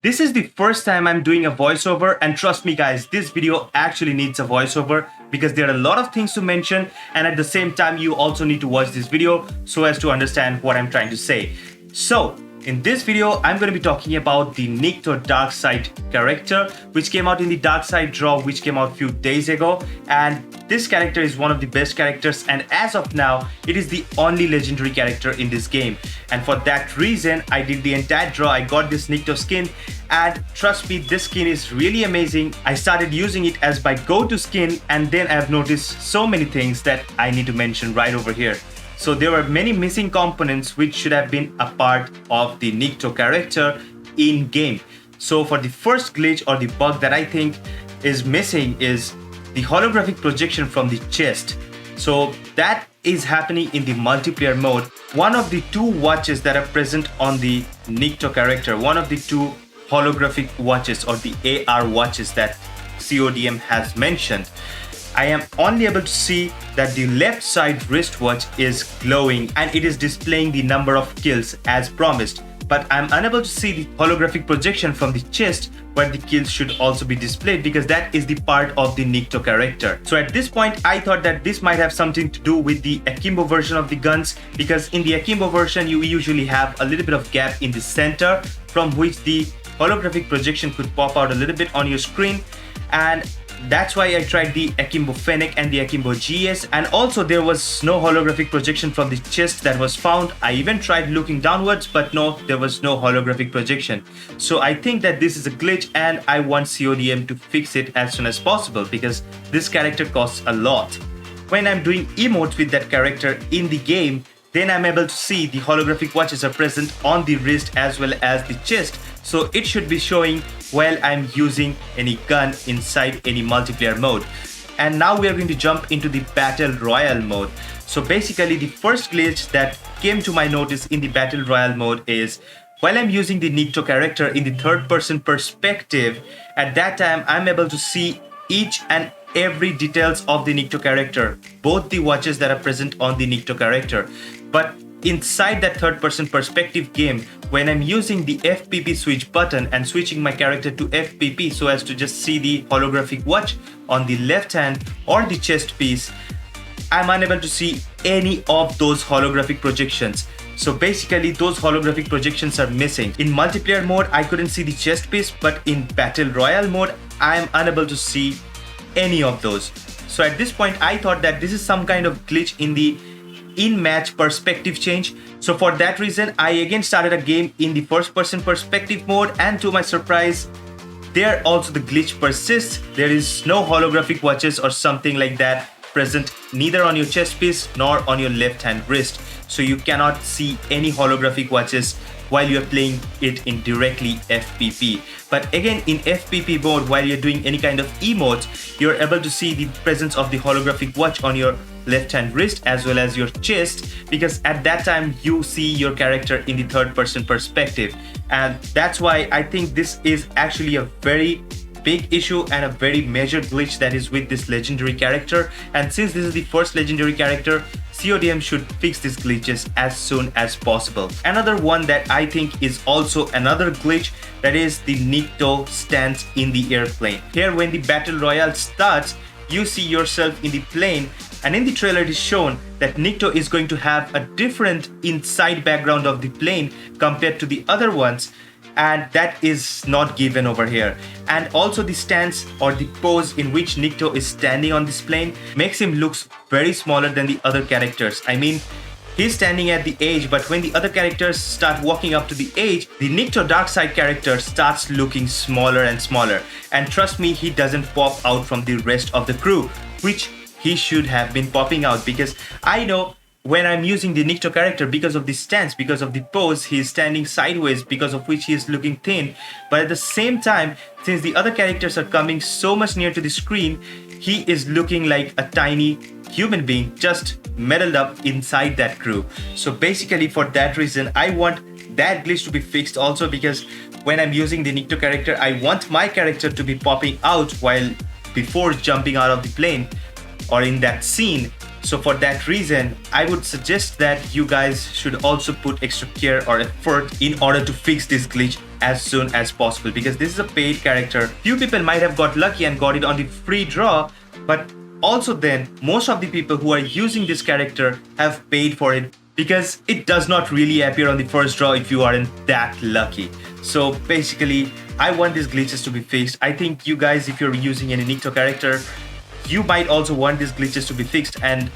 This is the first time I'm doing a voiceover, and trust me guys, this video actually needs a voiceover because there are a lot of things to mention, and at the same time you also need to watch this video so as to understand what I'm trying to say. So in this video, I'm going to be talking about the Nikto-Dark Side character, which came out in the Dark Side draw, which came out a few days ago. And this character is one of the best characters, and as of now, it is the only legendary character in this game. And for that reason, I did the entire draw. I got this Nikto skin, and trust me, this skin is really amazing. I started using it as my go-to skin, and then I've noticed so many things that I need to mention right over here. So there were many missing components which should have been a part of the Nikto character in game. So for the first glitch or the bug that I think is missing is the holographic projection from the chest. So that is happening in the multiplayer mode. One of the two watches that are present on the Nikto character, one of the two holographic watches or the AR watches that CODM has mentioned, I am only able to see that the left side wristwatch is glowing and it is displaying the number of kills as promised. But I'm unable to see the holographic projection from the chest where the kills should also be displayed, because that is the part of the Nikto character. So at this point, I thought that this might have something to do with the Akimbo version of the guns, because in the Akimbo version, you usually have a little bit of gap in the center from which the holographic projection could pop out a little bit on your screen. And that's why I tried the Akimbo Fennec and the Akimbo GS, and also there was no holographic projection from the chest that was found. I even tried looking downwards, but no, there was no holographic projection. So I think that this is a glitch, and I want CODM to fix it as soon as possible because this character costs a lot. When I'm doing emotes with that character in the game, then I'm able to see the holographic watches are present on the wrist as well as the chest. So it should be showing while I'm using any gun inside any multiplayer mode. And now we are going to jump into the Battle Royale mode. So basically the first glitch that came to my notice in the Battle Royale mode is while I'm using the Nikto character in the third person perspective, at that time I'm able to see each and every details of the Nikto character, both the watches that are present on the Nikto character. But inside that third person perspective game, when I'm using the FPP switch button and switching my character to FPP so as to just see the holographic watch on the left hand or the chest piece, I'm unable to see any of those holographic projections. So basically those holographic projections are missing. In multiplayer mode, I couldn't see the chest piece, but in Battle Royale mode, I am unable to see any of those. So at this point, I thought that this is some kind of glitch in the in-match perspective change. So for that reason, I again started a game in the first-person perspective mode, and to my surprise, there also the glitch persists. There is no holographic watches or something like that present neither on your chest piece nor on your left-hand wrist. So you cannot see any holographic watches while you're playing it in directly FPP. But again, in FPP mode, while you're doing any kind of emotes, you're able to see the presence of the holographic watch on your left hand wrist as well as your chest, because at that time you see your character in the third person perspective. And that's why I think this is actually a very big issue and a very major glitch that is with this legendary character. And since this is the first legendary character, CODM should fix these glitches as soon as possible. Another one that I think is also another glitch, that is the Nikto stance in the airplane. Here when the Battle Royale starts, you see yourself in the plane, and in the trailer it is shown that Nikto is going to have a different inside background of the plane compared to the other ones, and that is not given over here. And also the stance or the pose in which Nikto is standing on this plane makes him look very smaller than the other characters. I mean, he's standing at the edge, but when the other characters start walking up to the edge, the Nikto-Dark Side character starts looking smaller and smaller. And trust me, he doesn't pop out from the rest of the crew, which he should have been popping out, because I know when I'm using the Nikto character, because of the stance, because of the pose, he is standing sideways, because of which he is looking thin. But at the same time, since the other characters are coming so much near to the screen, he is looking like a tiny human being just meddled up inside that crew. So basically for that reason, I want that glitch to be fixed also, because when I'm using the Nikto character, I want my character to be popping out while before jumping out of the plane or in that scene. So for that reason, I would suggest that you guys should also put extra care or effort in order to fix this glitch as soon as possible, because this is a paid character. Few people might have got lucky and got it on the free draw, but also then most of the people who are using this character have paid for it, because it does not really appear on the first draw if you aren't that lucky. So basically, I want these glitches to be fixed. I think you guys, if you're using any Nikto character, you might also want these glitches to be fixed, and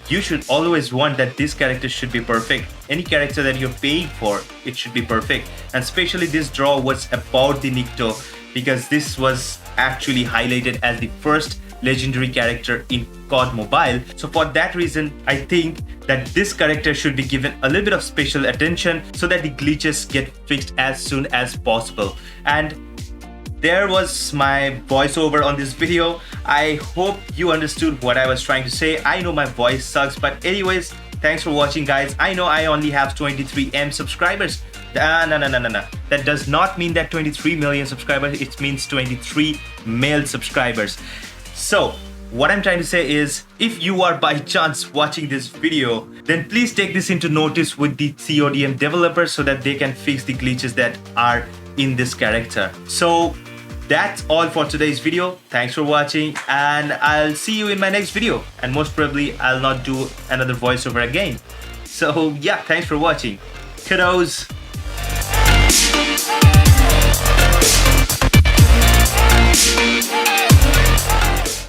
you should always want that this character should be perfect. Any character that you're paying for, it should be perfect. And especially this draw was about the Nikto, because this was actually highlighted as the first legendary character in COD Mobile. So for that reason, I think that this character should be given a little bit of special attention so that the glitches get fixed as soon as possible. And there was my voiceover on this video. I hope you understood what I was trying to say. I know my voice sucks, but anyways, thanks for watching, guys. I know I only have 23M subscribers. No. That does not mean that 23 million subscribers. It means 23 male subscribers. So what I'm trying to say is, if you are by chance watching this video, then please take this into notice with the CODM developers so that they can fix the glitches that are in this character. So that's all for today's video. Thanks for watching, and I'll see you in my next video. And most probably I'll not do another voiceover again. So yeah, thanks for watching. Kiddos.